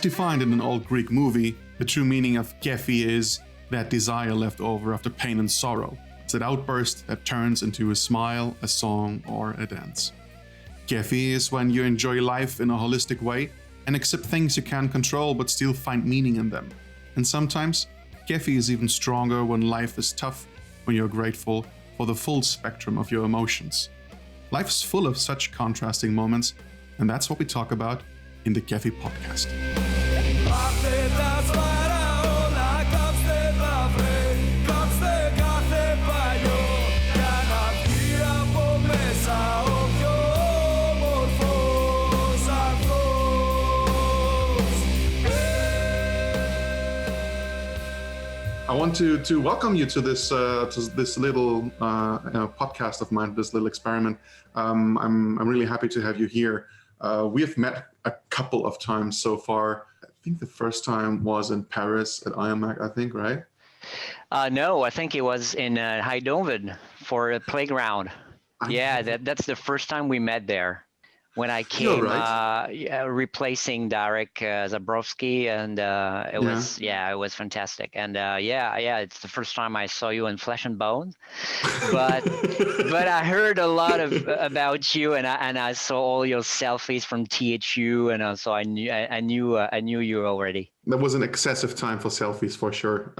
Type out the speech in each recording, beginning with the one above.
As defined in an old Greek movie, the true meaning of Kéfi is that desire left over after pain and sorrow. It's that outburst that turns into a smile, a song, or a dance. Kéfi is when you enjoy life in a holistic way and accept things you can't control but still find meaning in them. And sometimes, Kéfi is even stronger when life is tough, when you're grateful for the full spectrum of your emotions. Life is full of such contrasting moments, and that's what we talk about in the Kéfi podcast. I want to welcome you to this little podcast of mine, this little experiment. I'm really happy to have you here. We have met a couple of times so far. I think the first time was in Paris at IMAG, I think, right? No, I think it was in Heidoven for a playground. That's the first time we met there. When I came replacing Darek Zabrowski, and it was fantastic. And it's the first time I saw you in Flesh and Bone, but I heard a lot about you, and I saw all your selfies from THU, and so I knew you already. That was an excessive time for selfies, for sure.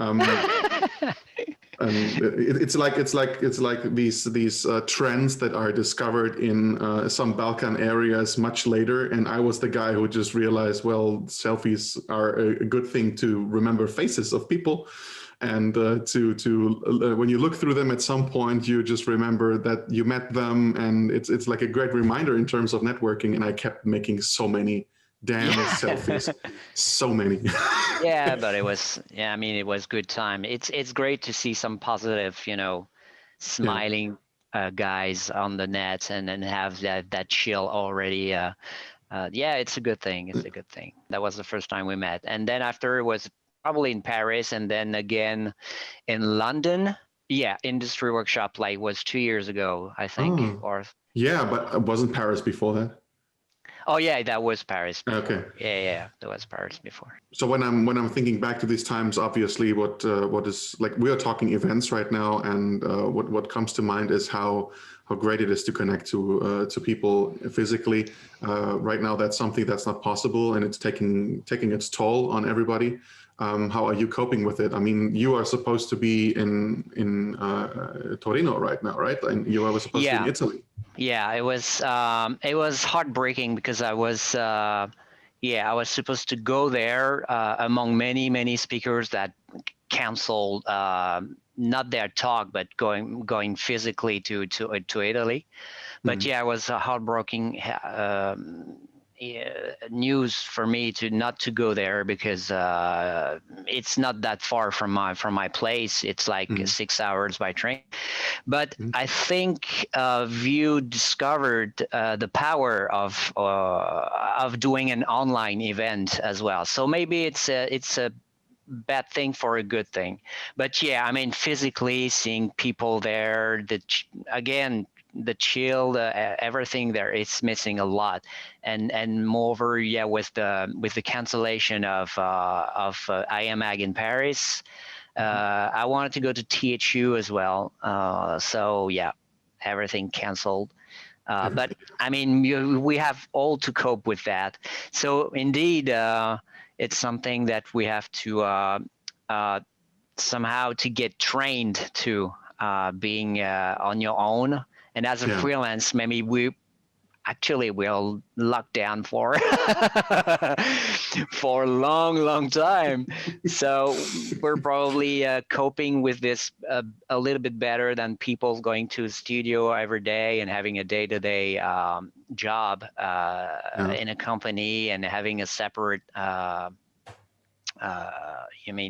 It's like these trends that are discovered in some Balkan areas much later, and I was the guy who just realized, well, selfies are a good thing to remember faces of people, and when you look through them at some point, you just remember that you met them, and it's like a great reminder in terms of networking. And I kept making so many damn selfies, so many. But it was good time. It's great to see some positive, smiling guys on the net, and then have that chill already. It's a good thing. It's a good thing. That was the first time we met, and then after it was probably in Paris, and then again in London. Industry workshop was 2 years ago, I think. But it wasn't Paris before that. Oh yeah, that was Paris before. Okay. Yeah, that was Paris before. So when I'm thinking back to these times, obviously what is, like, we are talking events right now, and what comes to mind is how great it is to connect to people physically. Right now, that's something that's not possible, and it's taking its toll on everybody. How are you coping with it? I mean, you are supposed to be in Torino right now, right? And you were supposed to be in Italy. Yeah, it was heartbreaking because I was supposed to go there among many speakers that canceled not their talk, but going physically to Italy. But it was a heartbreaking news for me not to go there, because it's not that far from my place. It's like 6 hours by train. But I think Vue discovered the power of doing an online event as well. So maybe it's a bad thing for a good thing. But physically seeing people there, the chill, everything there, it's missing a lot, and moreover, with the cancellation of IMAG in Paris, I wanted to go to THU as well. Everything canceled. But we have all to cope with that. So indeed, it's something that we have to somehow to get trained to being on your own. And as a freelance, maybe we're locked down for for a long time. So we're probably coping with this a little bit better than people going to a studio every day and having a day-to-day job in a company, and having a separate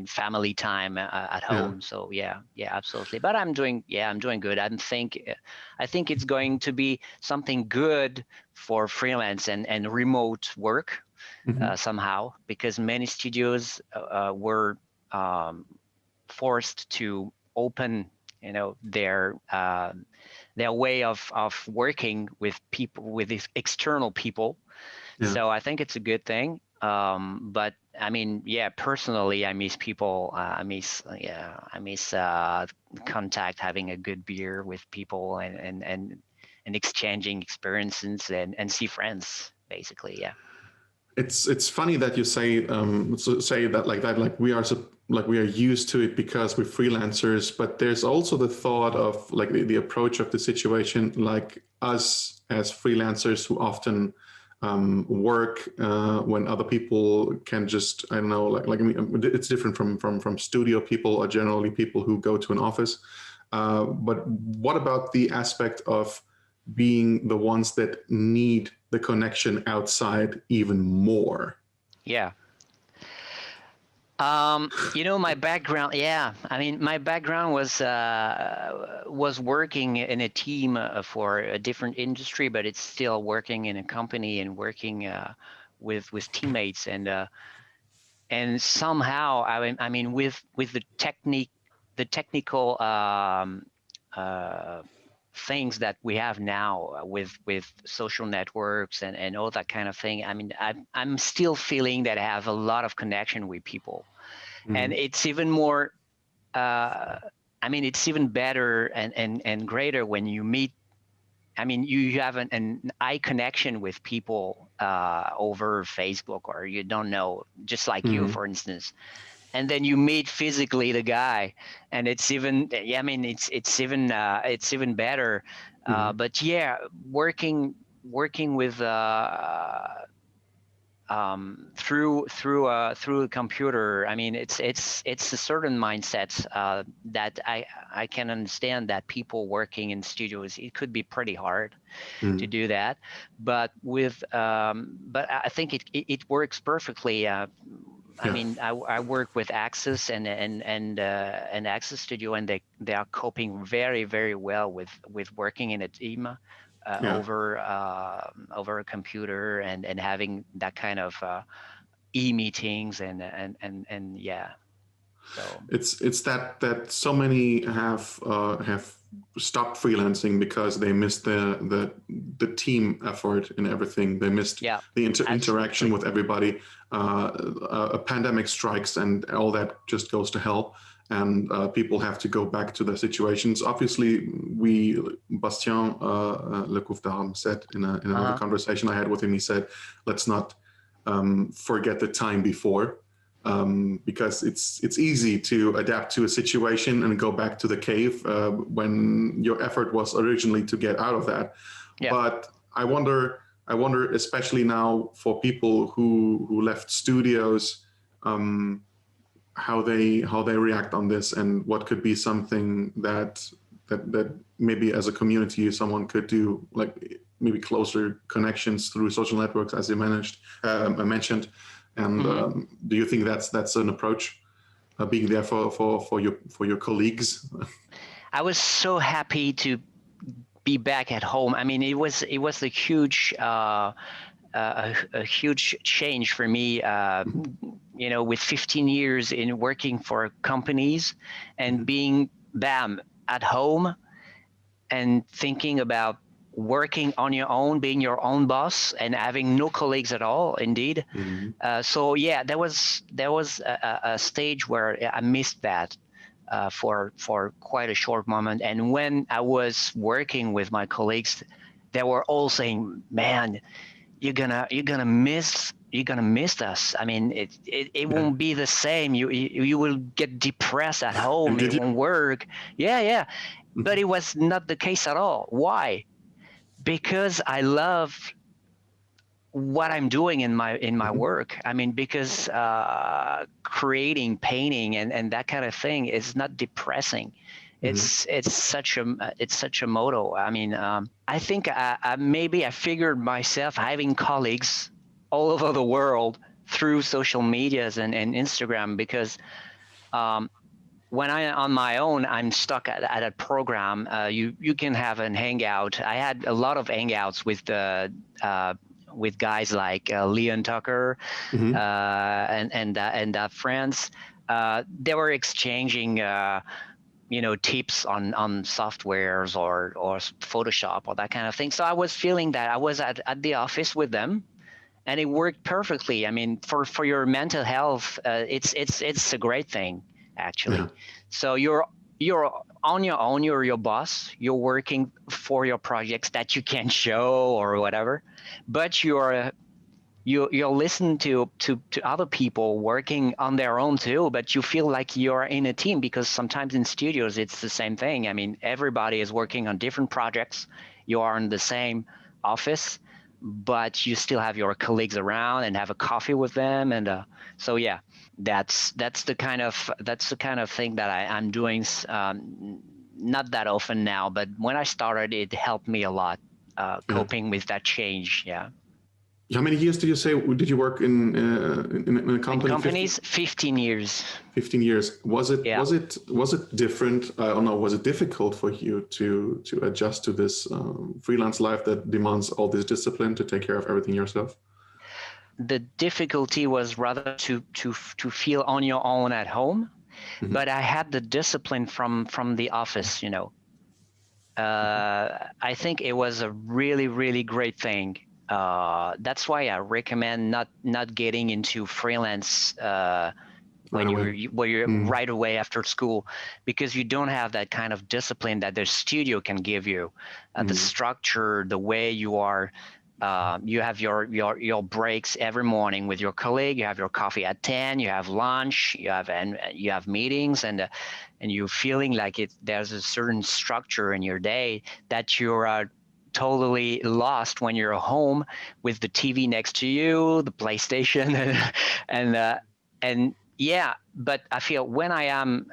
family time at home. So absolutely. But I'm doing good. I think it's going to be something good for freelance and remote work somehow, because many studios were forced to open their way of working with people, with these external people. So I think it's a good thing. But I mean, yeah, personally, I miss people. I miss contact, having a good beer with people, and exchanging experiences and see friends, basically. Yeah. It's funny that you say that like that, like we are used to it because we're freelancers, but there's also the thought of like the approach of the situation, like us as freelancers who often work when other people can just, I don't know, I mean, it's different from studio people or generally people who go to an office. But what about the aspect of being the ones that need the connection outside even more? Yeah. My background, yeah. I mean, my background was working in a team for a different industry, but it's still working in a company and working with teammates, and somehow, I mean, with the technical uh, things that we have now with social networks and all that kind of thing. I mean, I'm still feeling that I have a lot of connection with people, and it's even more. I mean, it's even better and greater when you meet. I mean, you have an eye connection with people over Facebook, or you don't know, just like you, Mm-hmm. for instance, and then you meet physically the guy, and it's even, yeah, I mean, it's even better. Mm-hmm. But yeah, working with through a computer. I mean, it's a certain mindset that I can understand that people working in studios, it could be pretty hard to do that, but but I think it works perfectly. I Yeah. mean, I work with Access and Access Studio, and they are coping very, very well with working in a team Yeah. over a computer, and having that kind of e-meetings and yeah. So It's that so many have stopped freelancing because they missed the team effort and everything. They missed yeah, the interaction absolutely. with everybody. A pandemic strikes and all that just goes to hell, and people have to go back to their situations. Obviously, Bastien Lecouf said in another Uh-huh. conversation I had with him, he said, let's not forget the time before, because it's easy to adapt to a situation and go back to the cave when your effort was originally to get out of that. Yeah. But I wonder, especially now for people who left studios, how they react on this, and what could be something that maybe as a community someone could do, like maybe closer connections through social networks, as you mentioned. And Hmm. do you think that's an approach, being there for your colleagues? I was so happy to be back at home. I mean, it was a huge a huge change for me. With 15 years in working for companies and Mm-hmm. being bam at home and thinking about working on your own, being your own boss, and having no colleagues at all. Indeed. Mm-hmm. So yeah, there was a stage where I missed that for quite a short moment. And when I was working with my colleagues, they were all saying, "Man, you're gonna miss us. I mean, it Yeah. won't be the same. You will get depressed at home. And It did you? won't work." Yeah, yeah. But Mhm. it was not the case at all. Why? Because I love what I'm doing in my Mhm. work. I mean, because creating, painting, and that kind of thing is not depressing. Mhm. It's such a motto. I mean, I think maybe I figured myself having colleagues all over the world through social medias and Instagram, because um, when I on my own, I'm stuck at a program. You can have an hangout. I had a lot of hangouts with guys like Leon Tucker Mhm. and friends. They were exchanging tips on softwares or Photoshop or that kind of thing. So I was feeling that I was at the office with them, and it worked perfectly. I mean, for your mental health, it's a great thing actually. Yeah. So you're on your own. You're your boss. You're working for your projects that you can show or whatever, but you'll listen to other people working on their own too, but you feel like you're in a team, because sometimes in studios it's the same thing. I mean, everybody is working on different projects. You are in the same office, but you still have your colleagues around and have a coffee with them. And so yeah, that's the kind of thing that I'm doing. Not that often now, but when I started, it helped me a lot Yeah. coping with that change. Yeah. How many years did you say did you work in a company? In companies, 15 years. 15 years. Was it Yeah. was it different? I don't know. Was it difficult for you to adjust to this freelance life that demands all this discipline to take care of everything yourself? The difficulty was rather to feel on your own at home, but I had the discipline from the office. I think it was a really great thing. That's why I recommend not getting into freelance when you're right away after school, because you don't have that kind of discipline that the studio can give you. The structure, the way you are. You have your breaks every morning with your colleague. You have your coffee at 10. You have lunch. You have meetings, and you're feeling like there's a certain structure in your day that you're totally lost when you're home with the TV next to you, the PlayStation, and yeah. But I feel when I am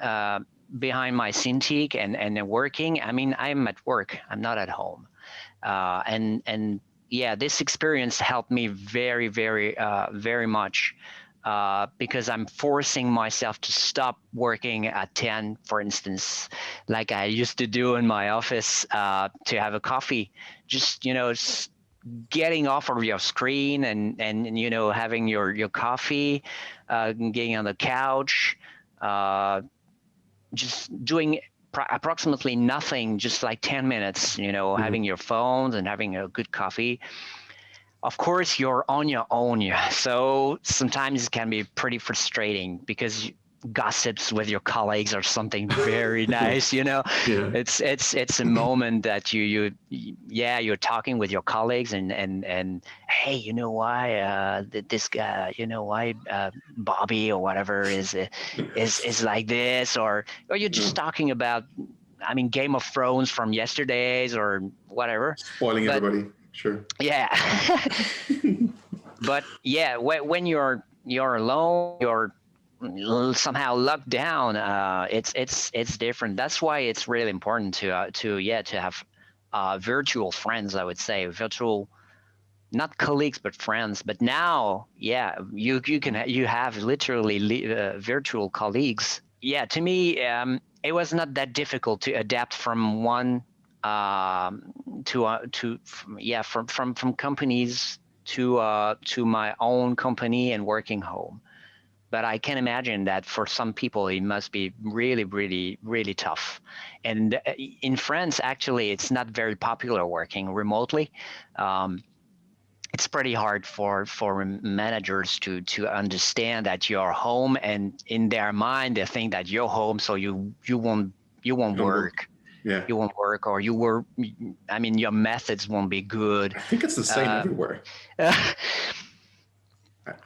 behind my Cintiq and working, I mean, I'm at work. I'm not at home, and yeah, this experience helped me very much. Because I'm forcing myself to stop working at 10, for instance, like I used to do in my office, to have a coffee. Just getting off of your screen and having your coffee, getting on the couch, just doing approximately nothing, just like 10 minutes, having your phones and having a good coffee. Of course, you're on your own, so sometimes it can be pretty frustrating because gossips with your colleagues or something very nice. Yeah. It's a moment that you're talking with your colleagues and hey, why this guy, why Bobby or whatever is like this, or you're just talking about, I mean, Game of Thrones from yesterday's or whatever. Spoiling everybody. Sure. Yeah. But yeah, when you're alone, you're somehow locked down. It's different. That's why it's really important to have virtual friends. I would say virtual, not colleagues but friends. But now, yeah, you have literally virtual colleagues. Yeah, to me, it was not that difficult to adapt from one from companies to my own company and working home. But I can imagine that for some people it must be really tough. And in France, actually, it's not very popular working remotely. It's pretty hard for managers to understand that you're home, and in their mind they think that you're home, so you won't work. Yeah. You won't work, or I mean, your methods won't be good. I think it's the same everywhere.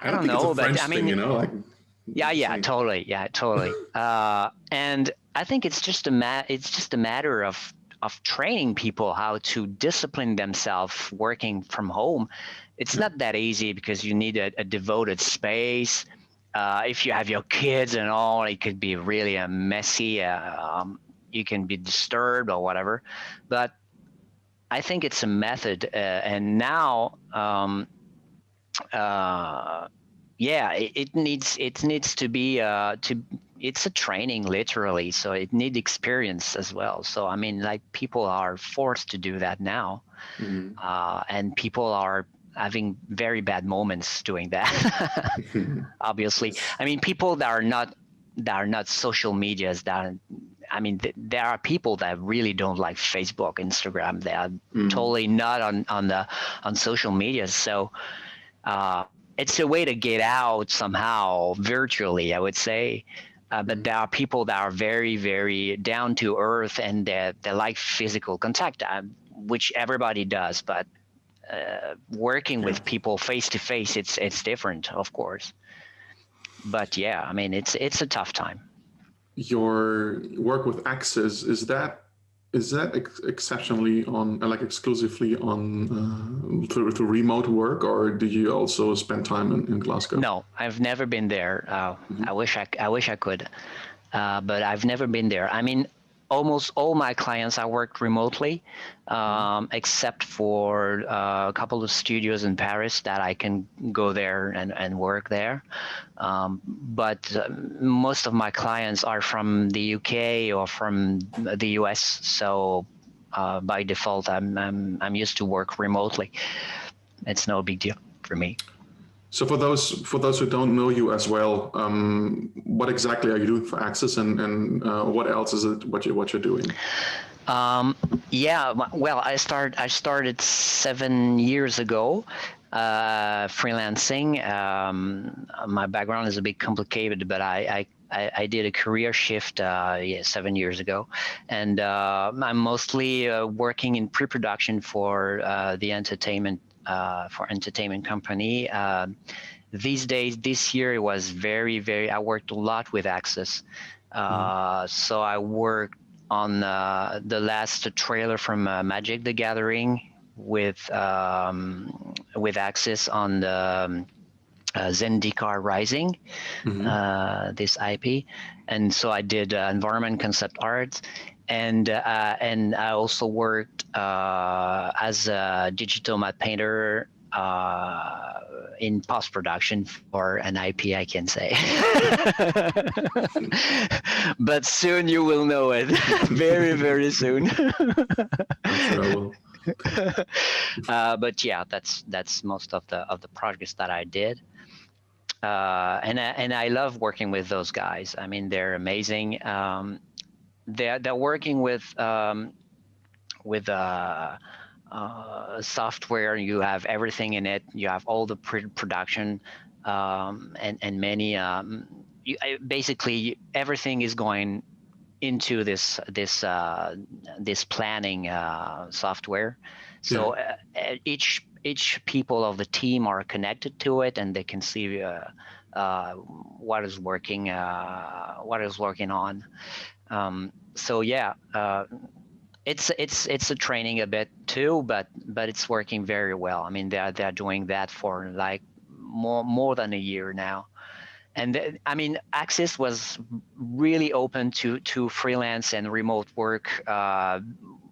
I don't know, but I mean, thing, yeah, totally. And I think it's just a matter of training people how to discipline themselves working from home. It's not that easy because you need a devoted space. If you have your kids and all, it could be really a messy. You can be disturbed or whatever, but I think it's a method, and now, it needs to be it's a training literally, so it needs experience as well. So I mean, like, people are forced to do that now, and people are having very bad moments doing that. Obviously, I mean, people that are not social medias, I mean, there are people that really don't like Facebook, Instagram. They are totally not on social media. So it's a way to get out somehow virtually, I would say. But there are people that are very, very down to earth, and they like physical contact, which everybody does. But working with people face to face, it's different, of course. But yeah, I mean, it's a tough time. Your work with Axis, is that exceptionally on, like exclusively on through remote work, or do you also spend time in Glasgow? No, I've never been there. I wish I could, but I've never been there. I mean, almost all my clients I worked remotely, except for a couple of studios in Paris that I can go there and work there. But most of my clients are from the UK or from the US, so by default, I'm used to work remotely. It's no big deal for me. So for those who don't know you as well, what exactly are you doing for Axis, and what else is it what you're doing? Yeah, well, I started 7 years ago, freelancing. My background is a bit complicated, but I did a career shift 7 years ago, and I'm mostly working in pre-production for the entertainment company. These days, this year, it was I worked a lot with Axis. So I worked on the last trailer from Magic the Gathering with Axis on the Zendikar Rising, this IP, and so I did environment concept art, and I also worked as a digital matte painter in post-production for an IP, I can say. But soon you will know it. Very, very soon. I'm sure I will. But yeah, that's most of the projects that I did. And I love working with those guys. I mean, they're amazing. They're working with software. You have everything in it. You have all the production, and many. Basically, everything is going into this planning software. So each people of the team are connected to it, and they can see what is working on. So yeah, it's a training a bit too, but it's working very well. I mean, they're doing that for like more than a year now. And I mean, Axis was really open to freelance and remote work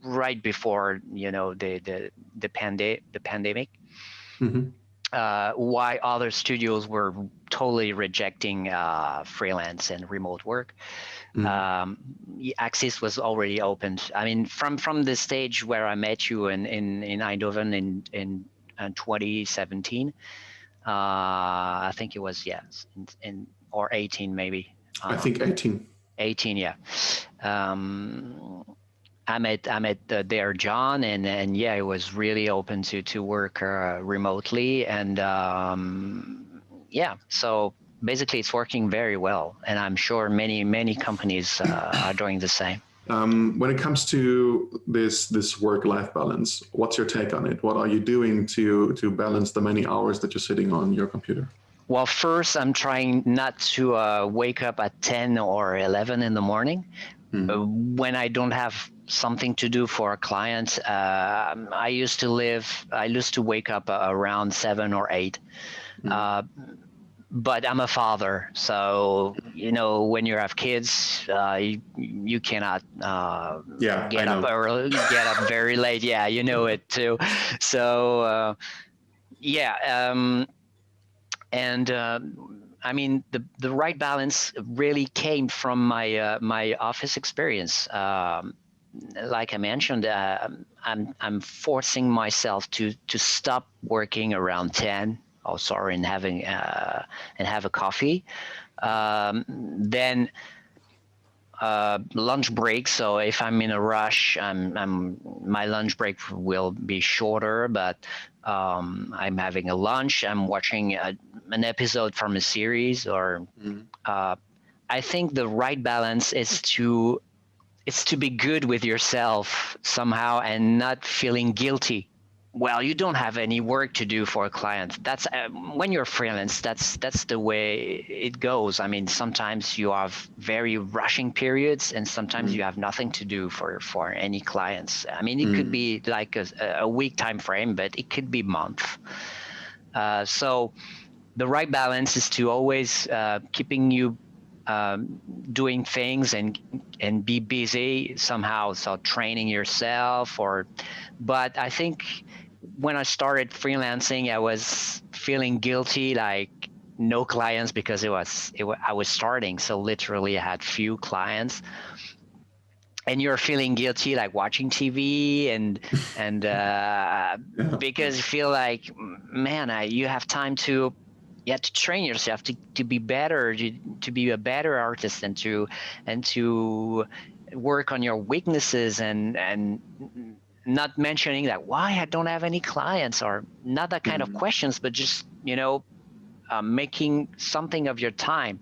right before the pandemic. Why other studios were totally rejecting freelance and remote work. Axis was already opened. I mean, from the stage where I met you in Eindhoven in 2017. I think it was or 18 maybe. I think 18. 18, yeah. I met there John, and yeah, it was really open to work remotely, and yeah. So basically, it's working very well, and I'm sure many companies are doing the same. When it comes to this work-life balance, what's your take on it? What are you doing to balance the many hours that you're sitting on your computer? Well, first, I'm trying not to wake up at 10 or 11 in the morning. When I don't have something to do for a client, I used to wake up around 7 or 8. But I'm a father, so when you have kids, you cannot get up early, get up very late. Yeah, you know it too. So and I mean, the right balance really came from my office experience. Like I mentioned, I'm forcing myself to stop working around 10. Oh, sorry, and have a coffee. Then lunch break. So if I'm in a rush, my lunch break will be shorter. But I'm having a lunch, I'm watching an episode from a series, or I think the right balance is to be good with yourself somehow and not feeling guilty. Well, you don't have any work to do for a client. That's when you're freelance. That's the way it goes. I mean, sometimes you have very rushing periods, and sometimes you have nothing to do for any clients. I mean, it could be like a week time frame, but it could be month. So the right balance is to always keeping you doing things and be busy somehow, so training yourself. But I think when I started freelancing, I was feeling guilty, like no clients, because I was starting, so literally I had few clients. And you're feeling guilty, like watching TV because you feel like, man, you have time to train yourself to be better, to be a better artist, and to work on your weaknesses, and not mentioning that why I don't have any clients, or not that kind of questions, but just making something of your time.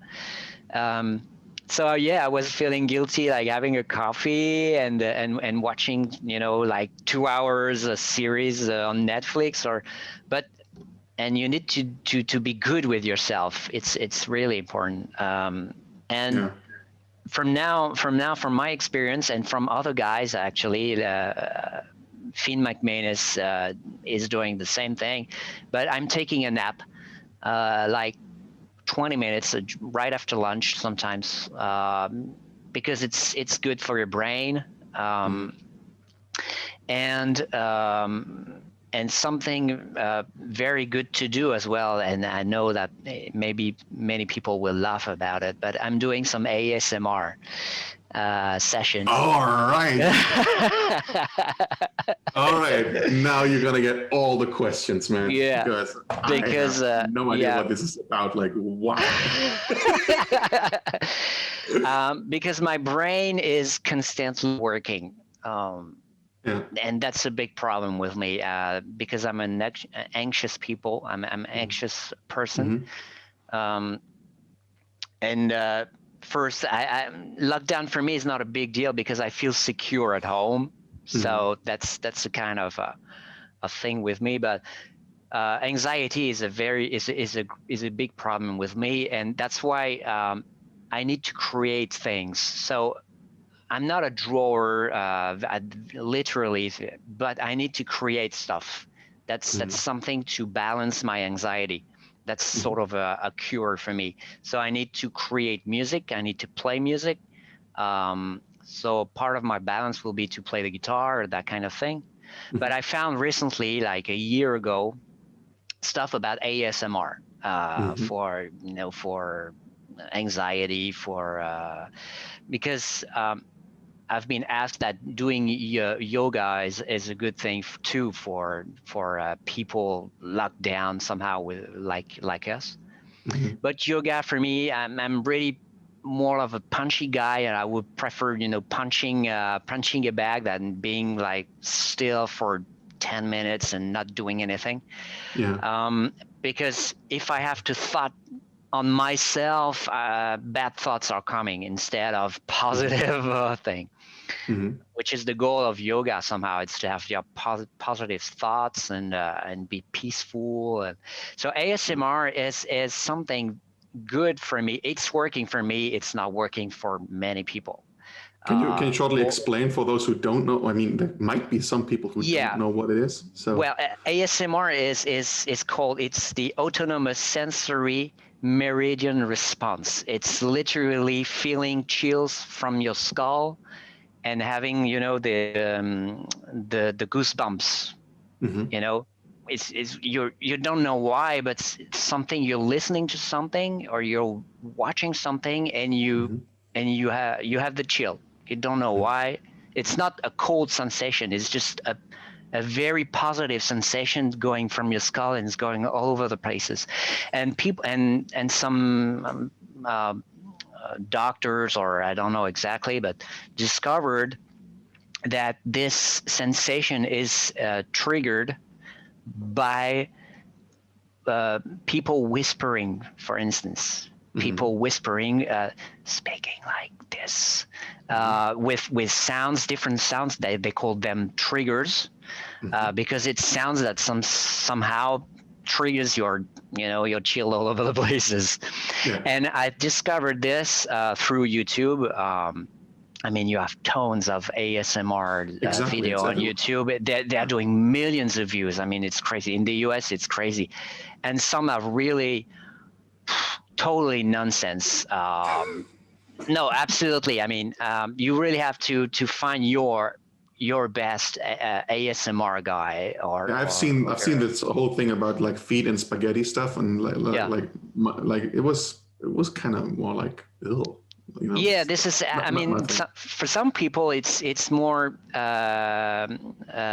So yeah, I was feeling guilty, like having a coffee and watching, like 2 hours a series on Netflix, and you need to be good with yourself. It's really important. And from my experience and from other guys, actually, Finn McManus is doing the same thing, but I'm taking a nap, like 20 minutes right after lunch sometimes, because it's good for your brain, and something very good to do as well. And I know that maybe many people will laugh about it, but I'm doing some ASMR sessions. All right. All right. Now you're gonna get all the questions, man. Yeah. Because I have no idea what this is about. Like, wow. Because my brain is constantly working. And that's a big problem with me, because I'm an anxious people. I'm anxious person. And first, lockdown for me is not a big deal because I feel secure at home. So that's a kind of a thing with me. But anxiety is a big problem with me, and that's why I need to create things. So I'm not a drawer, literally, but I need to create stuff. That's something to balance my anxiety. That's sort of a cure for me. So I need to create music. I need to play music. So part of my balance will be to play the guitar or that kind of thing. But I found recently, like a year ago, stuff about ASMR for anxiety, because I've been asked that doing yoga is a good thing too for people locked down somehow with like us. But yoga for me, I'm really more of a punchy guy, and I would prefer punching a bag than being like still for 10 minutes and not doing anything. Because if I have to thought on myself, bad thoughts are coming instead of positive thing. Which is the goal of yoga somehow. It's to have your positive thoughts and be peaceful. And so ASMR is something good for me. It's working for me. It's not working for many people. Can you shortly explain for those who don't know? I mean, there might be some people who don't know what it is. So well, ASMR is called, it's the autonomous sensory meridian response. It's literally feeling chills from your skull and having the goosebumps. It's you don't know why, but it's something, you're listening to something or you're watching something and you have the chill. You don't know why. It's not a cold sensation. It's just a very positive sensation going from your skull, and it's going all over the places. And people and some doctors, or I don't know exactly, but discovered that this sensation is triggered by people whispering, for instance. People whispering, speaking like this, with sounds, different sounds. They call them triggers, because it sounds that somehow triggers your chill all over the places. Yeah. And I discovered this through YouTube. I mean, you have tons of ASMR video on YouTube. They're doing millions of views. I mean, it's crazy. In the US, it's crazy. And some are really totally nonsense. No, absolutely. I mean, you really have to find your best ASMR guy. I've seen this whole thing about like feet and spaghetti stuff, and like it was kind of more like ill. Yeah, this is. For some people, it's more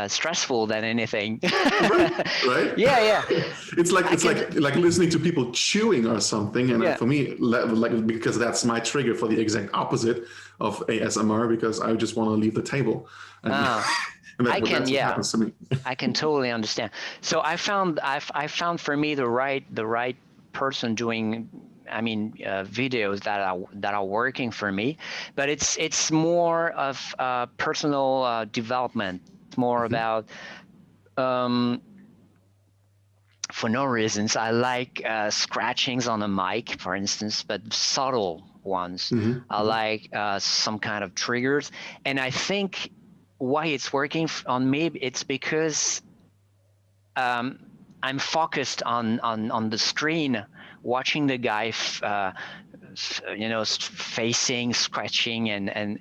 stressful than anything. Right? Yeah. It's like listening to people chewing or something, and for me, like because that's my trigger for the exact opposite of ASMR, because I just want to leave the table. And, and that's what happens to me. I can totally understand. So I found for me the right person doing. I mean, videos that are working for me, but it's more of personal development. It's more about, for no reasons. I like scratchings on a mic, for instance, but subtle ones. I like some kind of triggers, and I think why it's working on me, it's because I'm focused on the screen, watching the guy, facing, scratching, and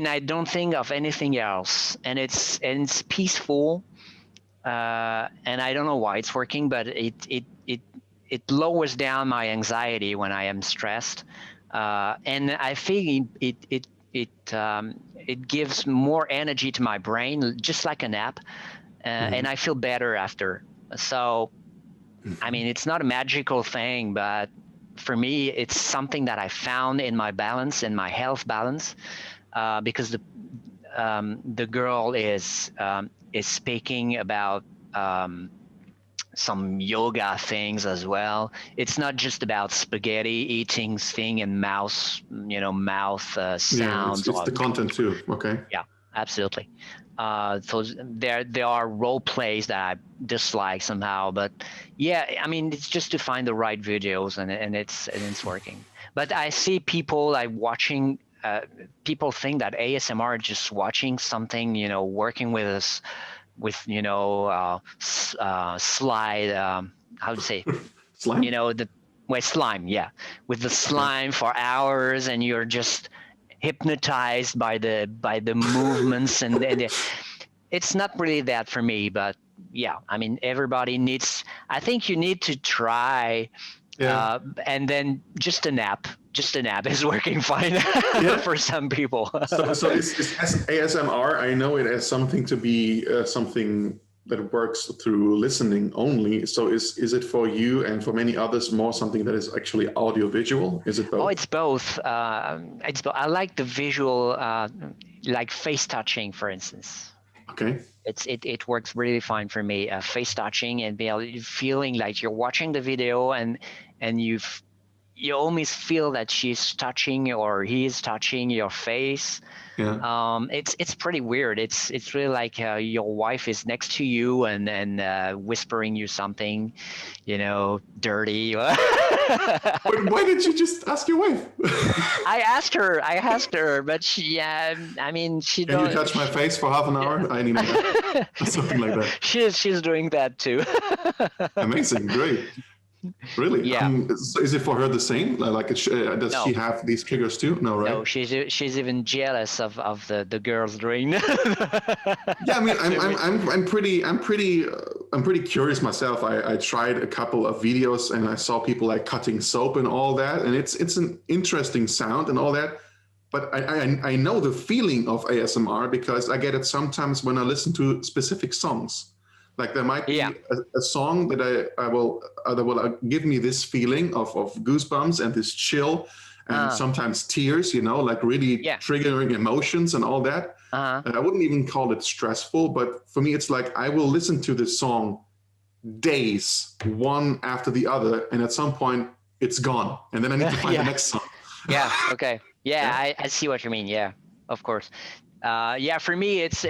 I don't think of anything else, and it's peaceful, and I don't know why it's working, but it lowers down my anxiety when I am stressed, and I think it gives more energy to my brain, just like a nap, and I feel better after. So. I mean, it's not a magical thing, but for me, it's something that I found in my balance, in my health balance, because the girl is speaking about some yoga things as well. It's not just about spaghetti eating thing and mouth sounds. Yeah, it's the content too. Okay. Yeah, absolutely. So there are role plays that I dislike somehow, but yeah, I mean, it's just to find the right videos, and it's working. But I see people like watching. People think that ASMR is just watching something, working with us, with slide. How to say? Slime. Slime. Yeah, with the slime for hours, and you're just hypnotized by the movements, and it's not really that for me. But yeah, I mean, everybody needs. I think you need to try, and then just a nap is working fine for some people. So is ASMR? I know it has something to be something that works through listening only. So is it for you and for many others more something that is actually audio visual? Is it both? Oh, it's both. It's both. I like the visual, like face touching, for instance. Okay. It works really fine for me. Face touching and feeling like you're watching the video, and you almost feel that she's touching or he's touching your face. Yeah. It's pretty weird. It's really like your wife is next to you and whispering you something, dirty. But why didn't you just ask your wife? I asked her, but she. I mean, she. Can you touch my face for half an hour? I need something like that. She's doing that too. Amazing, great. Really? Yeah. So is it for her the same? Like, does she have these triggers too? No, right? No, she's even jealous of the girls doing. Yeah, I mean, I'm pretty curious myself. I tried a couple of videos and I saw people like cutting soap and all that, and it's an interesting sound and all that. But I know the feeling of ASMR because I get it sometimes when I listen to specific songs. Like there might be a song that that will give me this feeling of goosebumps and this chill and sometimes tears, like really triggering emotions and all that. I wouldn't even call it stressful, but for me, it's like I will listen to this song days, one after the other, and at some point it's gone, and then I need to find the next song. Yeah. Okay. Yeah, Yeah. I see what you mean. Yeah, of course. Yeah, for me, it's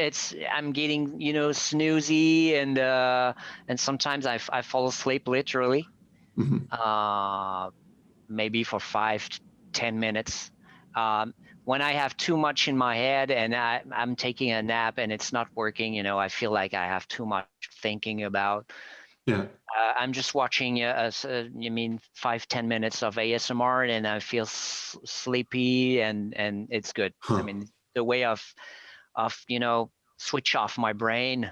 I'm getting snoozy, and sometimes I fall asleep literally. Maybe for 5 to 10 minutes. When I have too much in my head and I'm taking a nap and it's not working, I feel like I have too much thinking about. Yeah. I'm just watching 5-10 minutes of ASMR and I feel sleepy and it's good. I mean, the way of switch off my brain.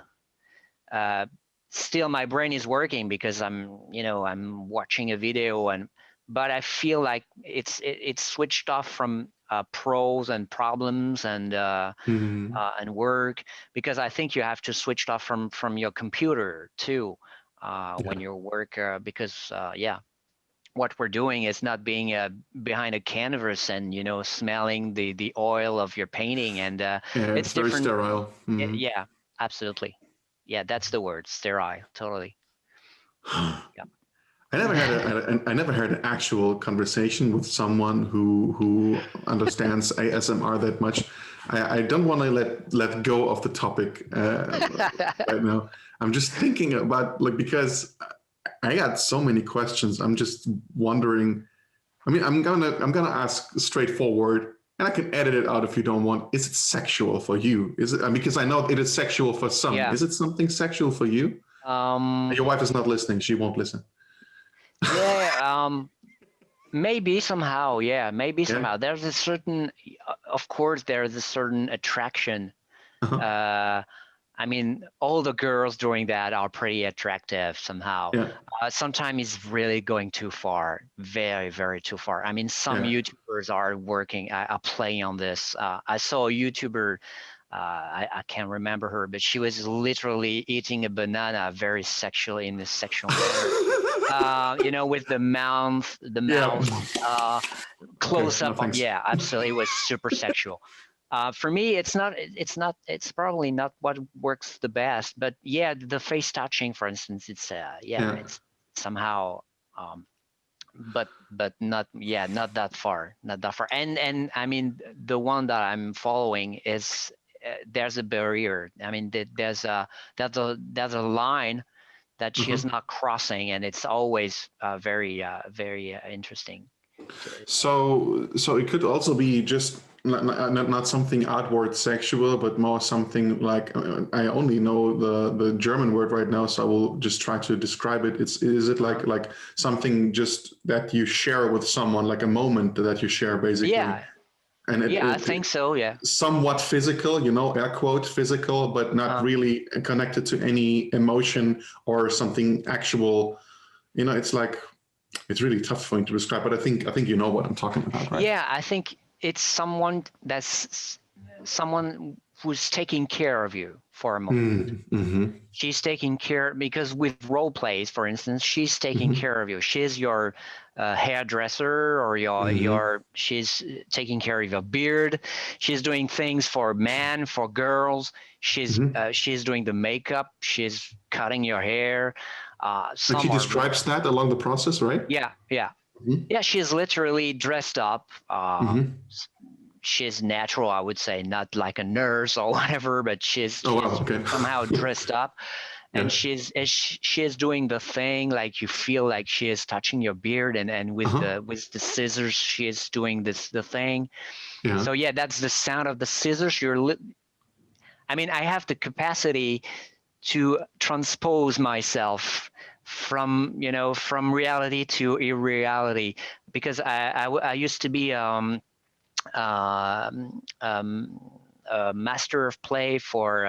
Still my brain is working because I'm watching a video, but I feel like it's switched off from pros and problems and work, because I think you have to switch off from your computer too when you work, because what we're doing is not being behind a canvas and smelling the oil of your painting, and it's very different. sterile. Yeah, absolutely. Yeah, that's the word, sterile. Totally. Yeah. I never had an actual conversation with someone who understands ASMR that much. I don't want to let go of the topic right now. I'm just thinking about, because I got so many questions. I'm just wondering. I mean, I'm gonna ask straightforward, and I can edit it out if you don't want. Is it sexual for you? Is it? Because I know it is sexual for some. Yeah. Is it something sexual for you? Your wife is not listening. She won't listen. Yeah. Maybe somehow. Yeah. Maybe somehow. There's a certain. Of course, there's a certain attraction. I mean, all the girls doing that are pretty attractive somehow. Yeah. Sometimes it's really going too far, very, very too far. I mean, some YouTubers are playing on this. I saw a YouTuber, I can't remember her, but she was literally eating a banana very sexually in this sexual manner. With the mouth close up. Yeah, absolutely. It was super sexual. For me, it's probably not what works the best, but yeah, the face touching, for instance, it's somehow, but not that far, And I mean, the one that I'm following is there's a barrier. I mean, there's a line that she is not crossing, and it's always very interesting. So it could also be just not something outward sexual, but more something like, I only know the German word right now, so I will just try to describe it. Is it like something just that you share with someone, like a moment that you share, basically? Yeah. And I think so. Yeah. Somewhat physical, air quote physical, but not really connected to any emotion or something actual. It's like, it's really tough for me to describe, but I think you know what I'm talking about, right? Yeah, I think it's someone who's taking care of you for a moment. She's taking care, because with role plays, for instance, she's taking care of you. She's your hairdresser, or she's taking care of your beard. She's doing things for men, for girls. She's doing the makeup. She's cutting your hair. So she describes that along the process, right? Yeah. Yeah, she's literally dressed up. She's natural, I would say, not like a nurse or whatever, but she's somehow dressed up. And she's doing the thing, like you feel like she is touching your beard, and with the scissors, she is doing the thing. Yeah. So yeah, that's the sound of the scissors. I mean, I have the capacity to transpose myself from reality to irreality, because I used to be a master of play for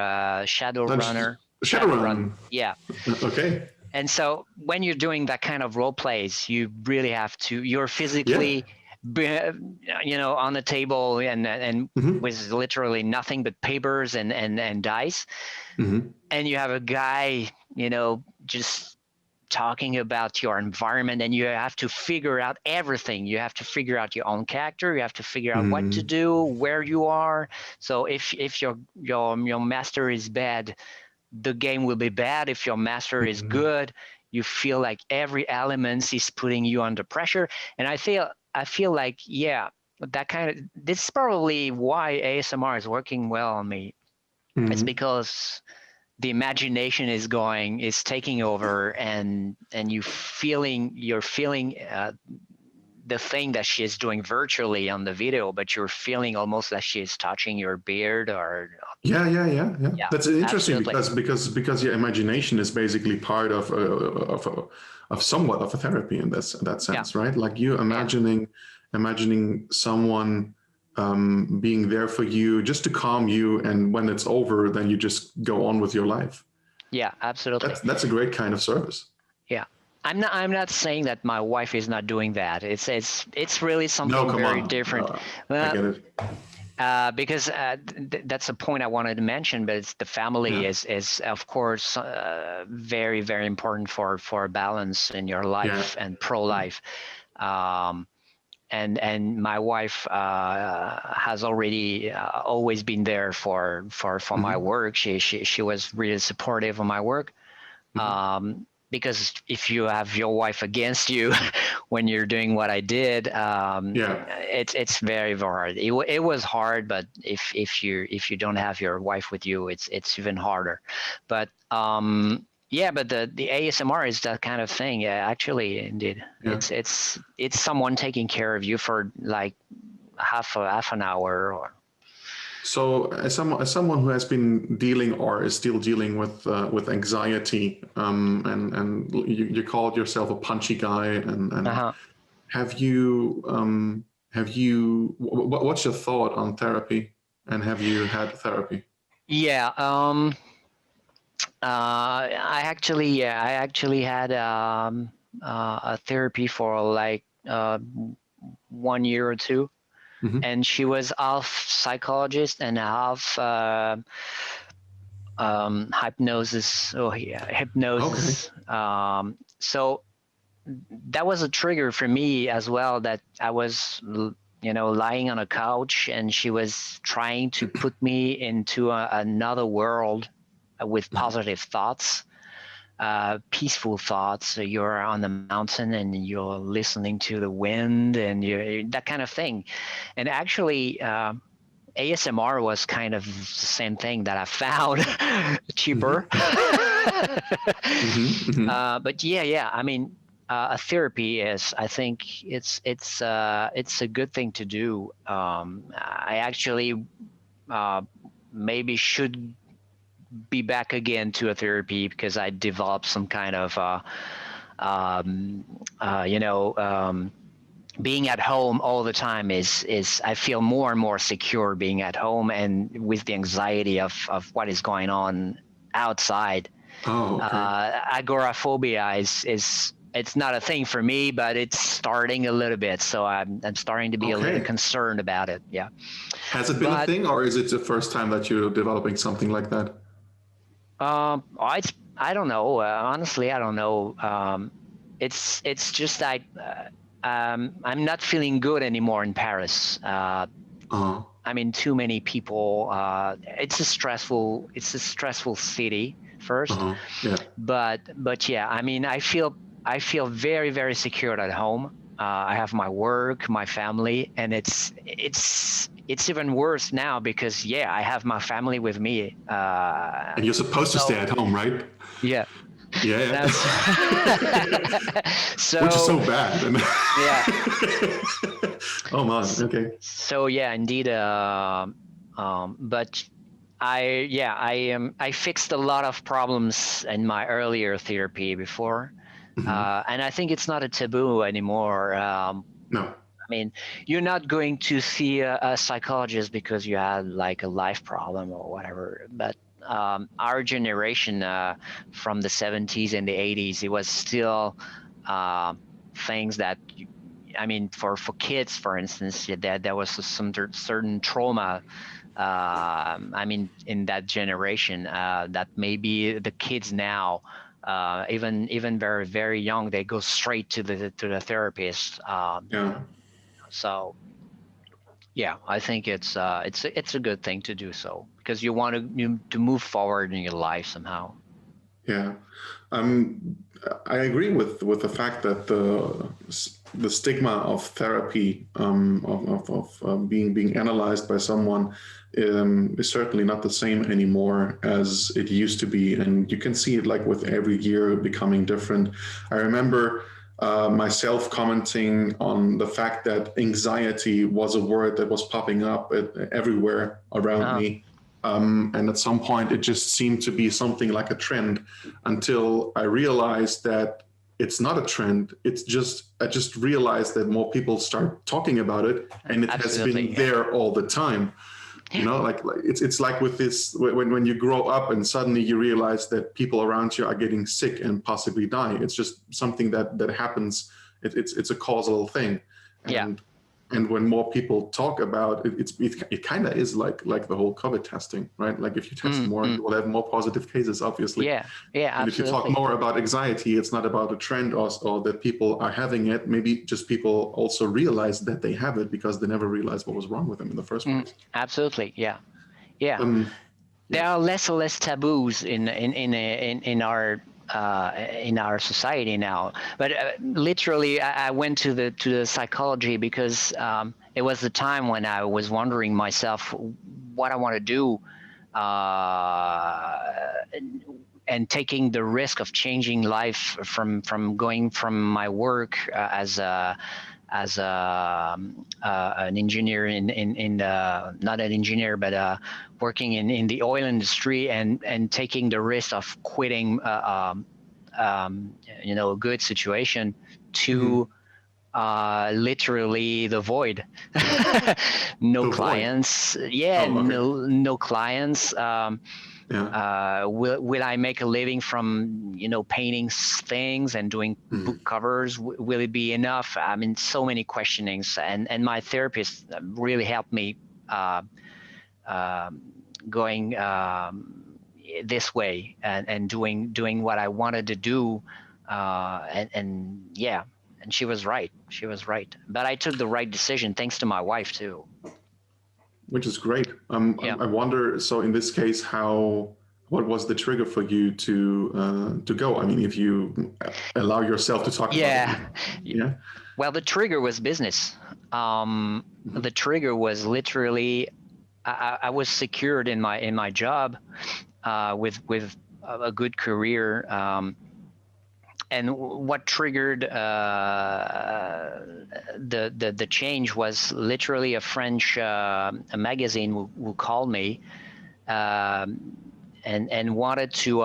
Shadowrunner. Shadowrun. Yeah. Okay. And so when you're doing that kind of role plays, you really have to. You're physically. On the table and with literally nothing but papers and dice, and you have a guy, just talking about your environment, and you have to figure out everything. You have to figure out your own character. You have to figure out what to do, where you are. So if your master is bad, the game will be bad. If your master is good, you feel like every element is putting you under pressure. And I feel like, yeah, that kind of, this is probably why ASMR is working well on me. It's because the imagination is taking over, and you're feeling the thing that she's doing virtually on the video, but you're feeling almost like she's touching your beard or. Yeah. That's interesting absolutely. because your imagination is basically part of somewhat of a therapy in that sense, right? Like you imagining someone being there for you just to calm you, and when it's over, then you just go on with your life. Yeah, absolutely. That's a great kind of service. Yeah. I'm not saying that my wife is not doing that. It's really something very different. I get it. Because that's a point I wanted to mention, but it's the family is of course very, very important for balance in your life and pro-life. And my wife has already always been there for my work. She was really supportive of my work. Because if you have your wife against you when you're doing what I did, it's very, very hard. It was hard, but if you don't have your wife with you, it's even harder. But but the ASMR is that kind of thing. Yeah, actually, indeed, it's someone taking care of you for like half an hour or. So, as someone who has been dealing or is still dealing with anxiety, and you called yourself a punchy guy, and have you what's your thought on therapy, and have you had therapy? Yeah, I actually had a therapy for like 1 year or two. And she was half psychologist and half hypnosis. Hypnosis. Okay. So that was a trigger for me as well, that I was, lying on a couch and she was trying to put me into another world with positive thoughts. Peaceful thoughts. So you're on the mountain and you're listening to the wind and that kind of thing. And actually, ASMR was kind of the same thing that I found cheaper. But I mean, a therapy is, I think it's a good thing to do. I actually maybe should be back again to a therapy because I developed some kind of being at home all the time is I feel more and more secure being at home, and with the anxiety of what is going on outside. Agoraphobia is it's not a thing for me, but it's starting a little bit. So I'm starting to be a little concerned about it. Yeah. Has it been a thing, or is it the first time that you're developing something like that? I don't know. Honestly, I don't know. It's just like I'm not feeling good anymore in Paris. I mean, too many people. It's a stressful city first. But yeah, I mean, I feel very, very secure at home. I have my work, my family, and it's even worse now because I have my family with me. And you're supposed to stay at home, right? Yeah. Yeah. So, which is so bad. Yeah. Oh man. Okay. So indeed. But I fixed a lot of problems in my earlier therapy before. And I think it's not a taboo anymore. No. I mean, you're not going to see a psychologist because you had like a life problem or whatever. But our generation from the 70s and the 80s, it was still things that, I mean, for kids, for instance, there was some certain trauma. I mean, in that generation, that maybe the kids now, even very, very young, they go straight to the therapist. So I think it's a good thing to do so because you want to move forward in your life somehow. Yeah, I agree with the fact that the stigma of therapy, of being analyzed by someone, is certainly not the same anymore as it used to be, and you can see it like with every year becoming different. I remember myself commenting on the fact that anxiety was a word that was popping up everywhere around me. And at some point, it just seemed to be something like a trend until I realized that it's not a trend. I just realized that more people start talking about it, and it has been there all the time. You know, like it's like with this, when you grow up and suddenly you realize that people around you are getting sick and possibly dying. It's just something that happens. It's a causal thing. And when more people talk about it, it kind of is like the whole COVID testing, right? Like if you test more, you will have more positive cases, obviously. Yeah, absolutely. And if you talk more about anxiety, it's not about a trend or that people are having it. Maybe just people also realize that they have it because they never realized what was wrong with them in the first place. Absolutely, yeah. There are less and less taboos in our society now. But literally, I went to the psychology because it was the time when I was wondering myself what I want to do, and taking the risk of changing life from going from my work as an engineer in not an engineer, but working in the oil industry, and taking the risk of quitting a good situation to literally the void. No clients. No clients. Will I make a living from painting things and doing book covers? Will it be enough? I mean, so many questionings, and my therapist really helped me going this way and doing what I wanted to do, and she was right. But I took the right decision thanks to my wife too. Which is great. I wonder, so in this case, what was the trigger for you to go? I mean, if you allow yourself to talk about it. Well, the trigger was business. The trigger was literally, I was secured in my job with a good career. And what triggered the change was literally a French a magazine who called me and wanted to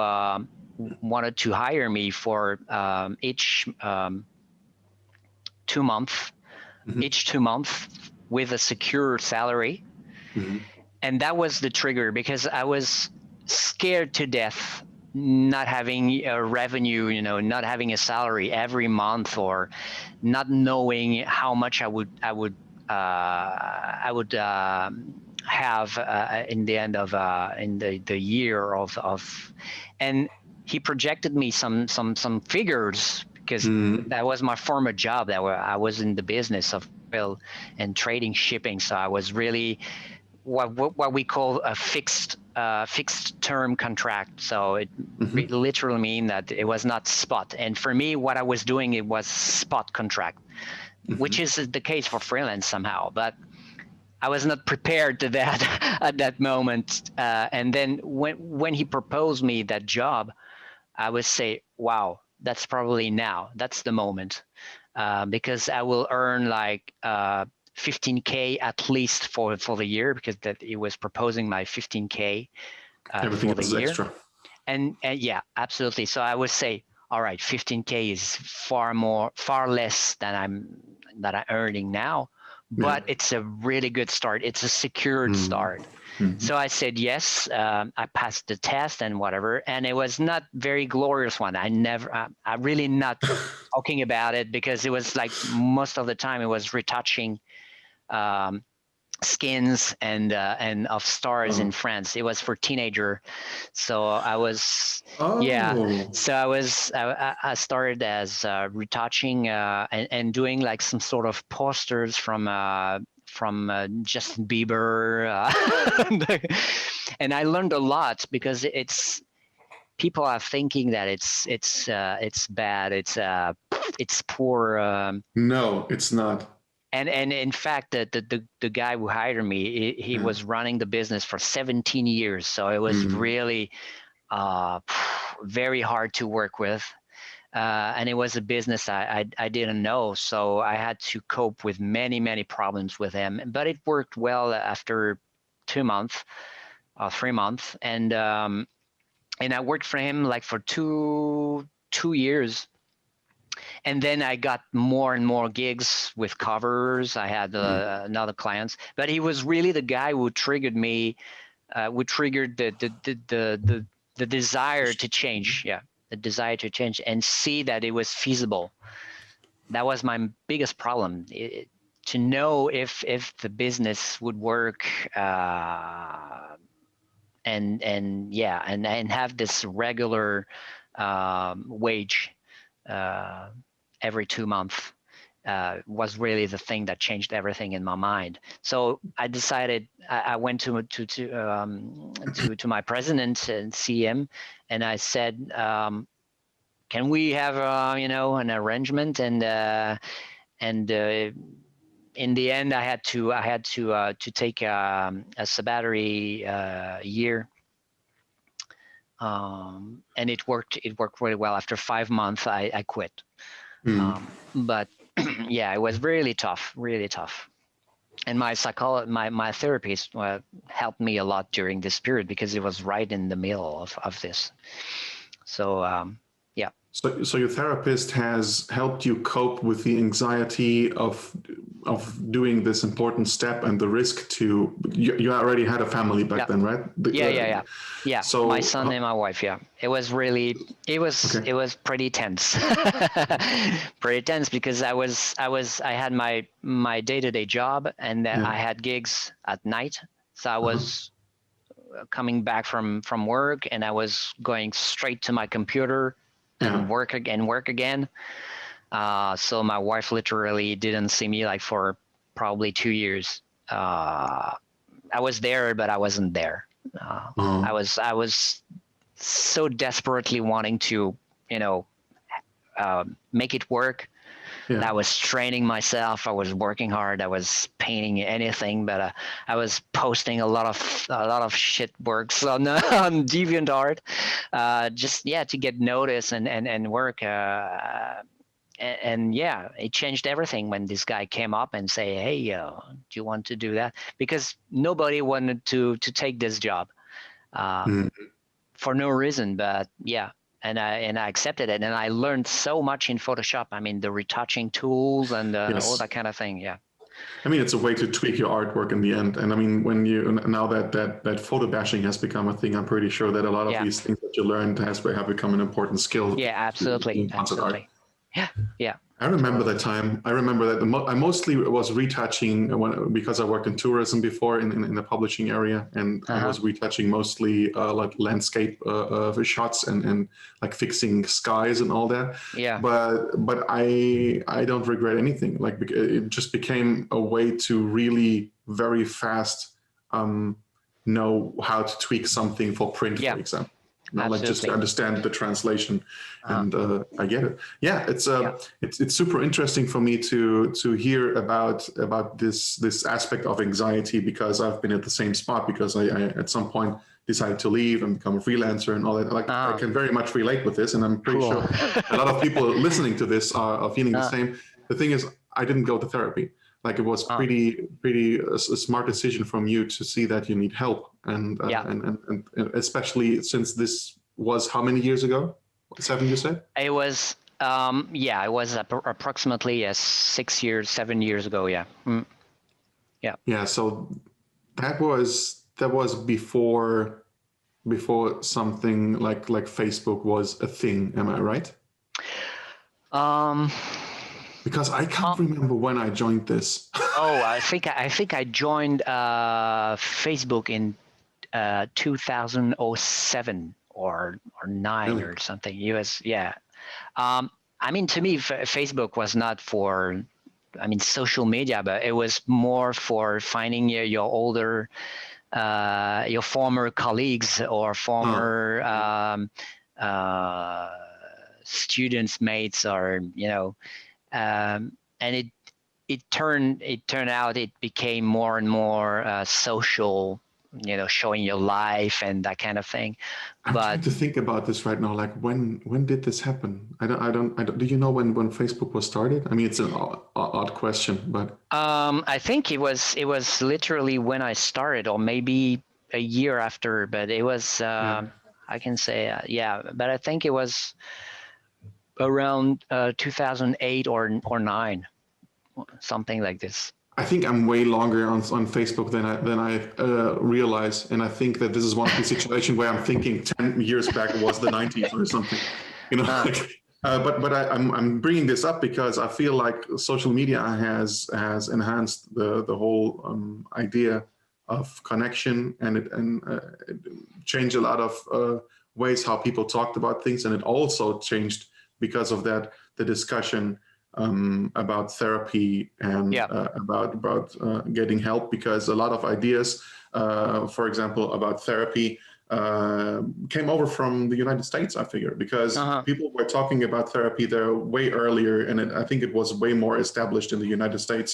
hire me for each 2 months, each 2 months with a secure salary. And that was the trigger, because I was scared to death not having a revenue, not having a salary every month, or not knowing how much I would have in the end of in the year of, and he projected me some figures, because that was my former job. I was in the business of oil and trading shipping, so I was really what we call a fixed term contract. So it literally mean that it was not spot. And for me, what I was doing, it was spot contract, which is the case for freelance somehow. But I was not prepared to that at that moment. And then when he proposed me that job, I would say, wow, that's probably now. That's the moment, because I will earn like 15K at least for the year, because that he was proposing my 15K everything for the year. Extra. And yeah, absolutely. So I would say, all right, 15K is far less than I'm earning now, but it's a really good start. It's a secured start. So I said yes. I passed the test and whatever, and it was not very glorious one. I really not talking about it, because it was like most of the time it was retouching skins and of stars in France. It was for teenager, so I was So I started as retouching and doing like some sort of posters from Justin Bieber, and I learned a lot, because people are thinking that it's bad. It's poor. No, it's not. And in fact, the guy who hired me, he was running the business for 17 years, so it was really very hard to work with. And it was a business I didn't know, so I had to cope with many problems with him. But it worked well after 2 months, 3 months, and I worked for him like for two years. And then I got more and more gigs with covers. I had another clients, but he was really the guy who triggered me, who triggered the desire to change. Yeah, the desire to change and see that it was feasible. That was my biggest problem, to know if the business would work, and have this regular wage every 2 months was really the thing that changed everything in my mind. So I decided, I went to my president and see him, and I said, can we have an arrangement? And in the end, I had to take a sabbatical year. And it worked really well. After 5 months, I quit. But yeah, it was really tough. And my therapist helped me a lot during this period, because it was right in the middle of this. So yeah. So your therapist has helped you cope with the anxiety of doing this important step and the risk to, you already had a family back then, right? Yeah. So my son and my wife. Yeah, it was pretty tense. Pretty tense, because I had my day-to-day job, and I had gigs at night. So I was coming back from work, and I was going straight to my computer and work again. So my wife literally didn't see me like for probably 2 years. I was there, but I wasn't there. I was so desperately wanting to, make it work. Yeah. I was training myself. I was working hard. I was painting anything, but I was posting a lot of shit works on DeviantArt, just to get noticed and work. And it changed everything when this guy came up and say, "Hey, do you want to do that?" Because nobody wanted to take this job for no reason, but yeah. And I accepted it, and I learned so much in Photoshop. I mean, the retouching tools and all that kind of thing. Yeah. I mean, it's a way to tweak your artwork in the end. And I mean, now that photo bashing has become a thing, I'm pretty sure that a lot of these things that you learned have become an important skill. Yeah, absolutely. Yeah. I remember that time. I remember that I mostly was retouching because I worked in tourism before in the publishing area, and I was retouching mostly like landscape shots and like fixing skies and all that. Yeah. But I don't regret anything. Like, it just became a way to really very fast know how to tweak something for print, for example. Like just to understand the translation, and I get it. Yeah, it's super interesting for me to hear about this aspect of anxiety, because I've been at the same spot, because I at some point decided to leave and become a freelancer and all that. Like, I can very much relate with this, and I'm pretty sure a lot of people listening to this are feeling the same. The thing is, I didn't go to therapy. Like, it was pretty a smart decision from you to see that you need help, and especially since this was how many years ago? 7, you said? It was it was approximately 7 years ago. Yeah. Yeah. Yeah. So that was before something like Facebook was a thing. Am I right? Because I can't remember when I joined this. I think I joined Facebook in 2007 or 9 really? Or something. I mean, to me, Facebook was not for, social media, but it was more for finding your older, your former colleagues or former students mates, or and it turned out it became more and more social, showing your life and that kind of thing. I'm trying But to think about this right now. Like when did this happen? I don't. Do you know when Facebook was started? I mean, it's an odd question, but I think it was literally when I started, or maybe a year after. But it was yeah. I can say yeah. But I think it was around 2008 or nine, something like this. I think I'm way longer on Facebook than I realize, and I think that this is one of the situations where I'm thinking 10 years back was the 90s or something, Ah, like. But I'm bringing this up because I feel like social media has enhanced the whole idea of connection, and it changed a lot of ways how people talked about things, and it also changed because of that the discussion about therapy and yeah. about getting help, because a lot of ideas, for example, about therapy came over from the United States, I figure, because Uh-huh. people were talking about therapy there way earlier, and I think it was way more established in the United States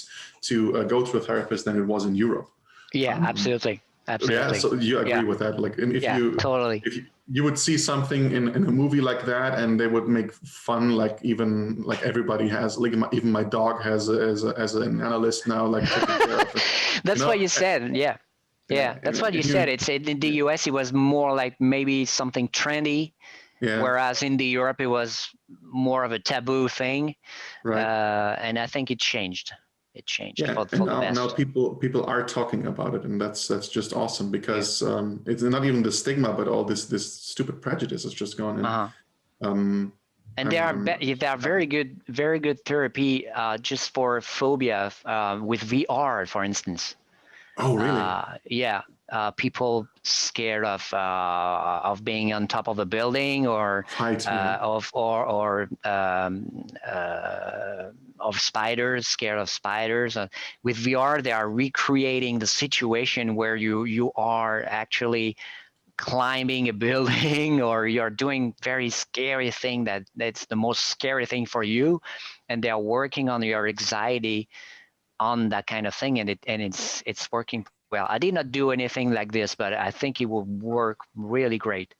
to go to a therapist than it was in Europe. Yeah, Um, absolutely. yeah, Absolutely. so you Yeah. agree with that? Like, and if Yeah, you totally. if you would see something in a movie like that, and they would make fun, like even like everybody has, like even my dog has as an analyst now, like taking care of it. You That's know, what you said. Yeah. yeah, Yeah, that's what you and said. you, It's in the US it was more like maybe something trendy, yeah, whereas in the Europe it was more of a taboo thing. right. And I think it changed. It changed Yeah, and for the now best. people are talking about it, and that's just awesome, Yeah. because it's not even the stigma, but all this stupid prejudice is just gone. And Uh-huh. um, And I'm there are very good therapy just for phobia with VR, for instance. oh really? Yeah, people scared of being on top of a building, or Height, yeah. of spiders, scared of spiders. With VR, they are recreating the situation where you are actually climbing a building or you're doing very scary thing that's the most scary thing for you, and they're working on your anxiety on that kind of thing, and it's working well. I did not do anything like this, but I think it will work really great.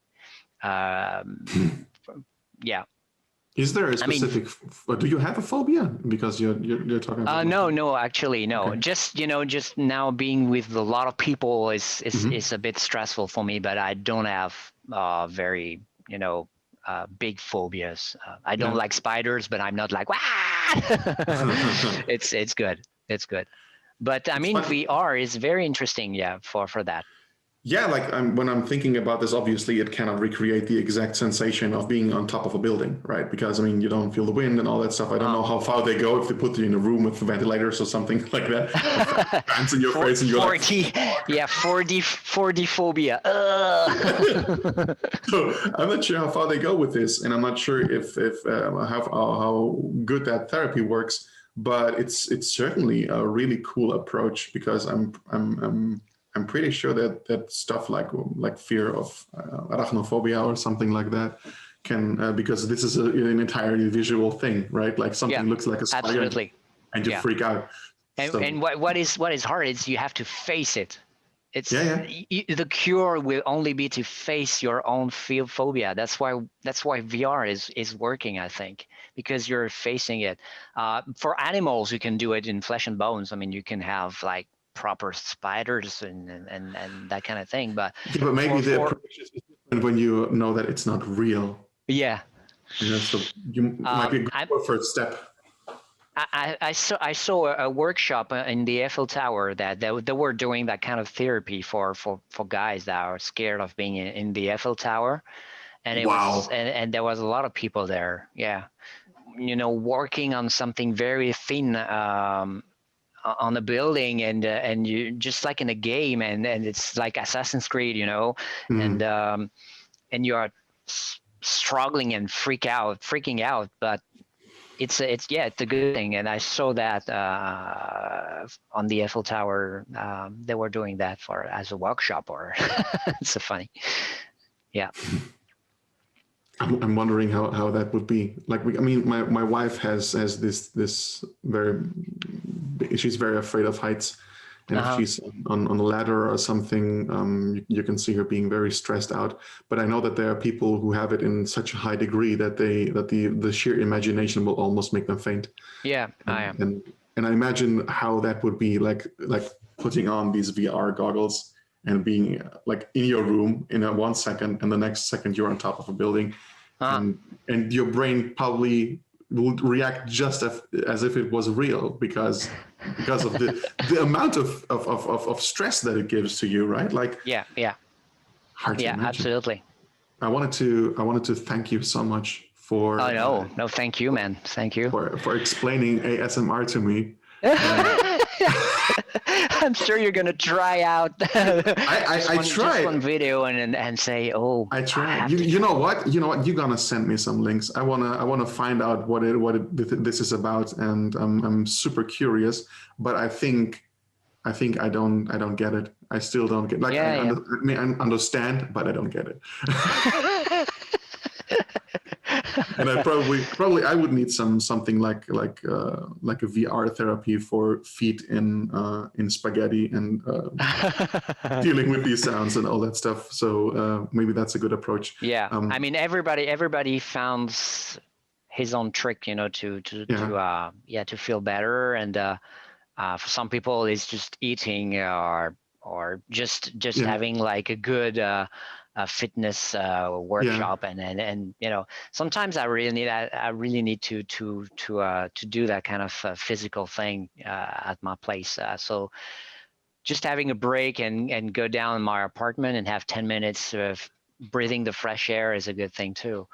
um, yeah. Is there a I mean, specific? Do you have a phobia? Because you're talking about like. no, actually, no. Okay. Just now being with a lot of people is Hmm. a bit stressful for me, but I don't have very big phobias. I don't Yeah. like spiders, but I'm not like wow. It's good. It's good. But I It's mean, fun. VR is very interesting, yeah, for that. Yeah, like when I'm thinking about this, obviously it cannot recreate the exact sensation of being on top of a building, right? Because I mean, you don't feel the wind and all that stuff. I don't Uh, know how far they go if they put you in a room with ventilators or something like that, or fans in your for face, and you're like, 40, yeah, 4D phobia. so I'm not sure how far they go with this, and I'm not sure if how good that therapy works. But it's certainly a really cool approach, because I'm pretty sure that stuff like fear of arachnophobia or something like that can, because this is an entirely visual thing, right? Like Yeah, something looks like a spider, absolutely. and you Yeah. freak out. And So what is hard is you have to face it. yeah, It's yeah. the cure will only be to face your own phobia. That's why VR is working, I think, because you're facing it. For animals, you can do it in flesh and bones. I mean, you can have like proper spiders and that kind of thing. But Yeah, but maybe the for approach is different when you know that it's not real. yeah, So you might be a I good first step. I saw a workshop in the Eiffel Tower that they were doing that kind of therapy for guys that are scared of being in the Eiffel Tower, and it was Wow. and there was a lot of people there. Yeah, working on something very thin on a building, and you just like in a game, and it's like Assassin's Creed, and Mm. and you are struggling and freaking out, but it's a good thing, and I saw that on the Eiffel Tower. They were doing that for as a workshop, or it's so funny. Yeah. I'm wondering how that would be. Like, I mean, my wife has this very, she's very afraid of heights. And if she's on a ladder or something, you can see her being very stressed out. But I know that there are people who have it in such a high degree that the sheer imagination will almost make them faint. Yeah, I am. And I imagine how that would be like putting on these VR goggles and being like in your room in a 1 second, and the next second you're on top of a building, and your brain probably will react just as if it was real because of the amount of stress that it gives to you, right? Like yeah, hard to imagine. Absolutely. I wanted to thank you so much for no, thank you, man. Thank you for explaining ASMR to me. I'm sure you're gonna try out I try just one video and say, oh, I try. You know what? You're gonna send me some links. I wanna find out what this is about, and I'm super curious. But I think I don't get it. I still don't get. Like I understand, but I don't get it. And I probably I would need something like a VR therapy for feet in spaghetti and dealing with these sounds and all that stuff. So maybe that's a good approach. Yeah, I mean everybody found his own trick, to feel better, and for some people it's just eating or just having like a good fitness workshop, and sometimes I really need to do that kind of physical thing at my place. So just having a break and go down in my apartment and have 10 minutes of breathing the fresh air is a good thing too.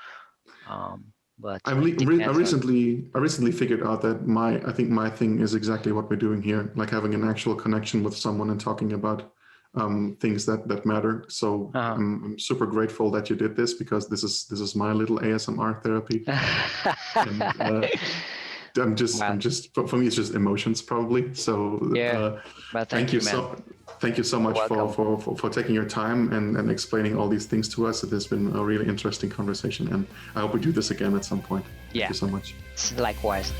But I recently figured out that I think my thing is exactly what we're doing here, like having an actual connection with someone and talking about things that matter. So I'm super grateful that you did this, because this is my little ASMR therapy. And, I'm just for me it's just emotions probably. So thank you so much for taking your time and explaining all these things to us. It has been a really interesting conversation, and I hope we do this again at some point. Thank you so much. Likewise.